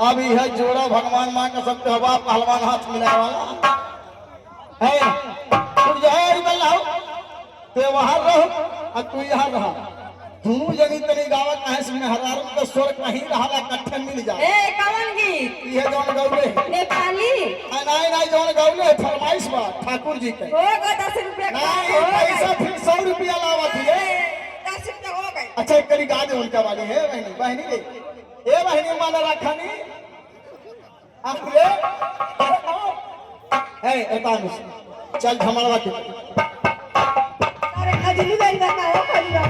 अभी है जोड़ा भगवान माँ का सब हवा पहलवान हाथ मिलाने वाला है। तुम जो है तो वहां रहो और तू यहाँ रहा। दोनों जनी तनी गावा कहे सुने हरारम का स्वर कहीं रहा कट्ठन मिल जा। ए कवन गीत ये जौन गौले नेपाली नहीं नहीं जौन गौले फरमाइश बा ठाकुर जी के हो गए 10 रुपया नहीं पैसा फिर 100 रुपया लावत है। 10 रुपया हो गए। अच्छा एक करी गा दे उनका वाली है बहनी बहनी रे ए बहनी माना राखानी आपरे है एतानुस चल धमालवा के अरे खजली नहीं बता हो खजली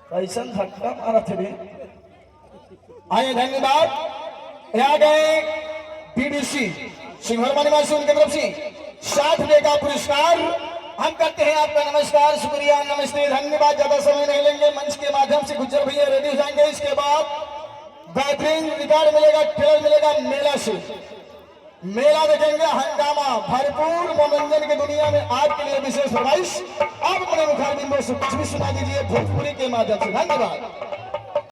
कैसा धक्का मारा थे आए धन्यवाद। आ गए बीडीसी सिंहरवा निवासी उनके तरफ से 60 रुपए का पुरस्कार हम करते हैं आपका नमस्कार शुक्रिया नमस्ते धन्यवाद। ज्यादा समय नहीं लेंगे मंच के माध्यम से गुज्जर भैया रेडी हो जाएंगे। इसके बाद बेहतरीन रिकॉर्ड मिलेगा ट्रेलर मिलेगा मेला से मेला देखेंगे हंगामा भरपूर मनोरंजन की दुनिया में आपके लिए विशेष फरमाइश। आप अपने मुखारबिंदों से कुछ भी सुना दीजिए भोजपुरी के माध्यम से। धन्यवाद।